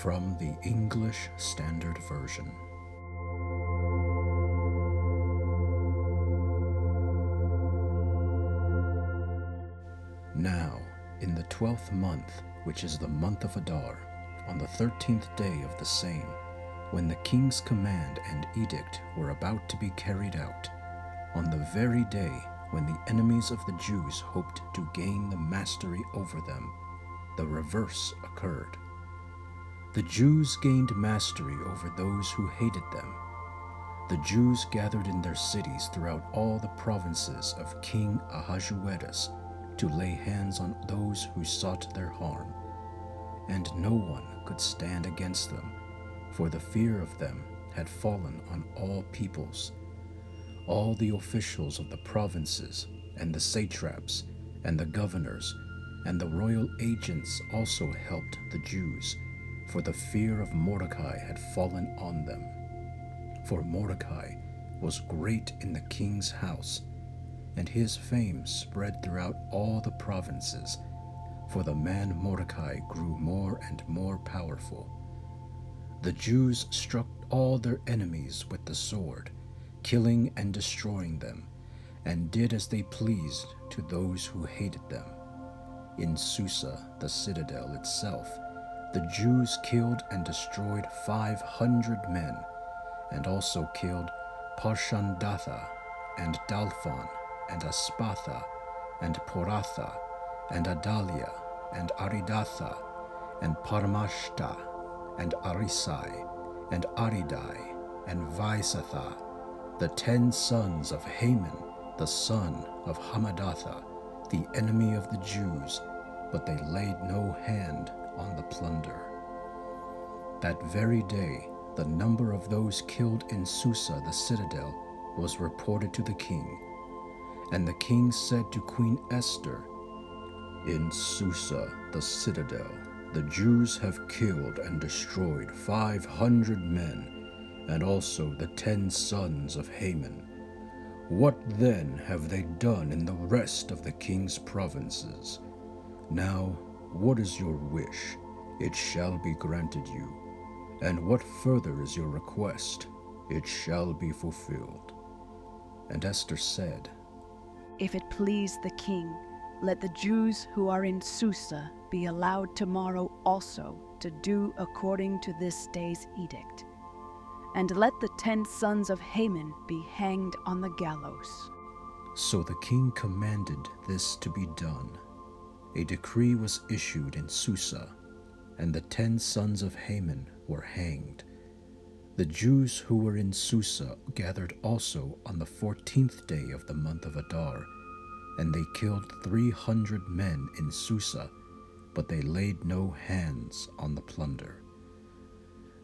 From the English Standard Version. Now, in the 12th month, which is the month of Adar, on the 13th day of the same, when the king's command and edict were about to be carried out, on the very day when the enemies of the Jews hoped to gain the mastery over them, the reverse occurred. The Jews gained mastery over those who hated them. The Jews gathered in their cities throughout all the provinces of King Ahasuerus to lay hands on those who sought their harm, and no one could stand against them, for the fear of them had fallen on all peoples. All the officials of the provinces, and the satraps, and the governors, and the royal agents also helped the Jews, for the fear of Mordecai had fallen on them. For Mordecai was great in the king's house, and his fame spread throughout all the provinces, for the man Mordecai grew more and more powerful. The Jews struck all their enemies with the sword, killing and destroying them, and did as they pleased to those who hated them. In Susa, the citadel itself, the Jews killed and destroyed 500 men, and also killed Parshandatha, and Dalphon, and Aspatha, and Poratha, and Adalia, and Aridatha, and Parmashta, and Arisai, and Aridai, and Vaisatha, the 10 sons of Haman, the son of Hamadatha, the enemy of the Jews, but they laid no hand on the plunder. That very day, the number of those killed in Susa the citadel was reported to the king. And the king said to Queen Esther, "In Susa the citadel, the Jews have killed and destroyed 500 men, and also the 10 sons of Haman. What then have they done in the rest of the king's provinces? Now, what is your wish? It shall be granted you. And what further is your request? It shall be fulfilled." And Esther said, "If it please the king, let the Jews who are in Susa be allowed tomorrow also to do according to this day's edict. And let the 10 sons of Haman be hanged on the gallows." So the king commanded this to be done. A decree was issued in Susa, and the 10 sons of Haman were hanged. The Jews who were in Susa gathered also on the 14th day of the month of Adar, and they killed 300 men in Susa, but they laid no hands on the plunder.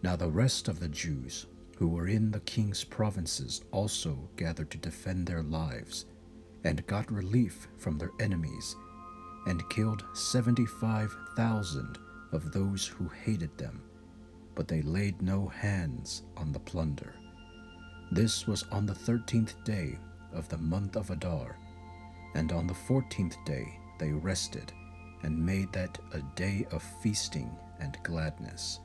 Now the rest of the Jews who were in the king's provinces also gathered to defend their lives, and got relief from their enemies, and killed 75,000 of those who hated them, but they laid no hands on the plunder. This was on the 13th day of the month of Adar, and on the 14th day they rested, and made that a day of feasting and gladness.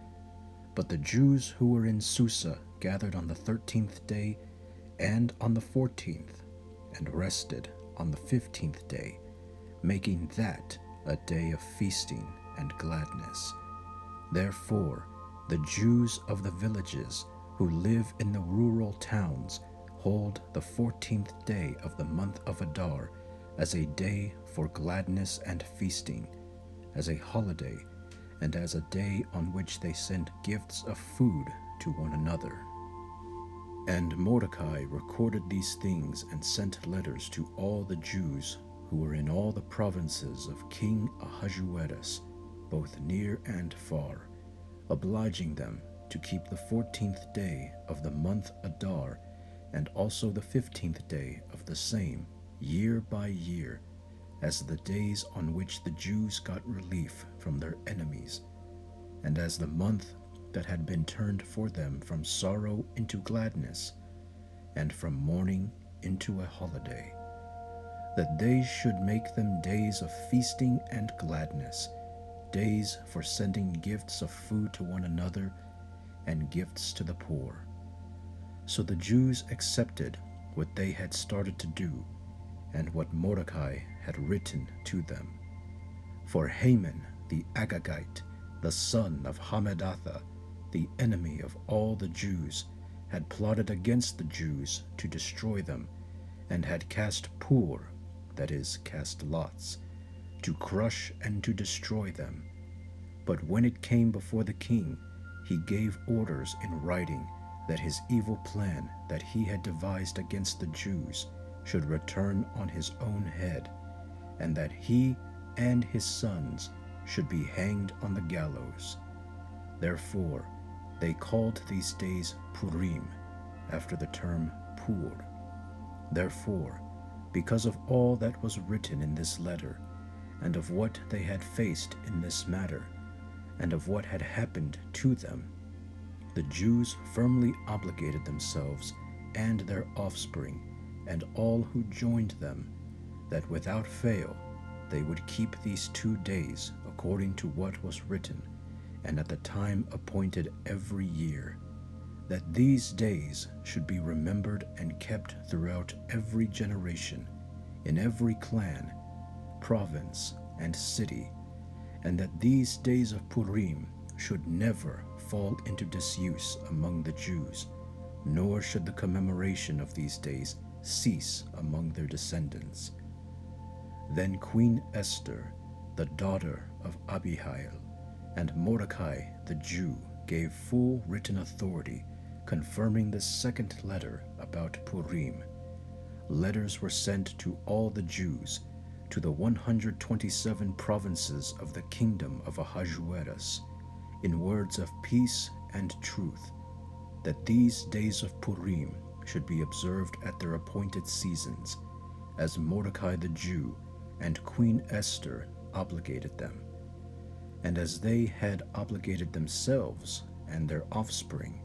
But the Jews who were in Susa gathered on the 13th day and on the 14th, and rested on the 15th day, making that a day of feasting and gladness. Therefore, the Jews of the villages who live in the rural towns hold the 14th day of the month of Adar as a day for gladness and feasting, as a holiday, and as a day on which they send gifts of food to one another. And Mordecai recorded these things and sent letters to all the Jews who were in all the provinces of King Ahasuerus, both near and far, obliging them to keep the 14th day of the month Adar, and also the 15th day of the same, year by year, as the days on which the Jews got relief from their enemies, and as the month that had been turned for them from sorrow into gladness, and from mourning into a holiday, that they should make them days of feasting and gladness, days for sending gifts of food to one another and gifts to the poor. So the Jews accepted what they had started to do and what Mordecai had written to them. For Haman the Agagite, the son of Hammedatha, the enemy of all the Jews, had plotted against the Jews to destroy them, and had cast pur, that is, cast lots, to crush and to destroy them. But when it came before the king, he gave orders in writing that his evil plan that he had devised against the Jews should return on his own head, and that he and his sons should be hanged on the gallows. Therefore, they called these days Purim, after the term Pur. Therefore, because of all that was written in this letter, and of what they had faced in this matter, and of what had happened to them, the Jews firmly obligated themselves and their offspring, and all who joined them, that without fail they would keep these 2 days according to what was written, and at the time appointed every year, that these days should be remembered and kept throughout every generation, in every clan, province, and city, and that these days of Purim should never fall into disuse among the Jews, nor should the commemoration of these days cease among their descendants. Then Queen Esther, the daughter of Abihail, and Mordecai the Jew gave full written authority, confirming the second letter about Purim. Letters were sent to all the Jews, to the 127 provinces of the kingdom of Ahasuerus, in words of peace and truth, that these days of Purim should be observed at their appointed seasons, as Mordecai the Jew and Queen Esther obligated them, and as they had obligated themselves and their offspring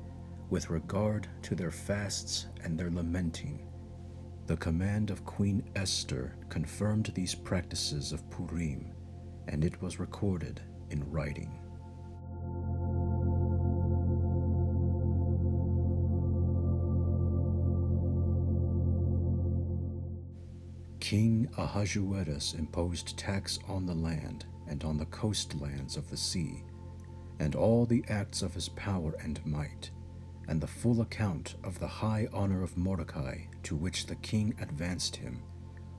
with regard to their fasts and their lamenting. The command of Queen Esther confirmed these practices of Purim, and it was recorded in writing. King Ahasuerus imposed tax on the land and on the coastlands of the sea, and all the acts of his power and might, and the full account of the high honor of Mordecai to which the king advanced him,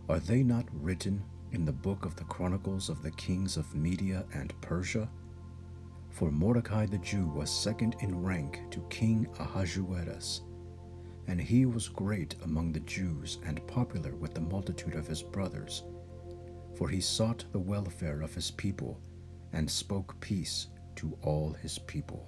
are they not written in the book of the Chronicles of the kings of Media and Persia? For Mordecai the Jew was second in rank to King Ahasuerus, and he was great among the Jews and popular with the multitude of his brothers, for he sought the welfare of his people and spoke peace to all his people.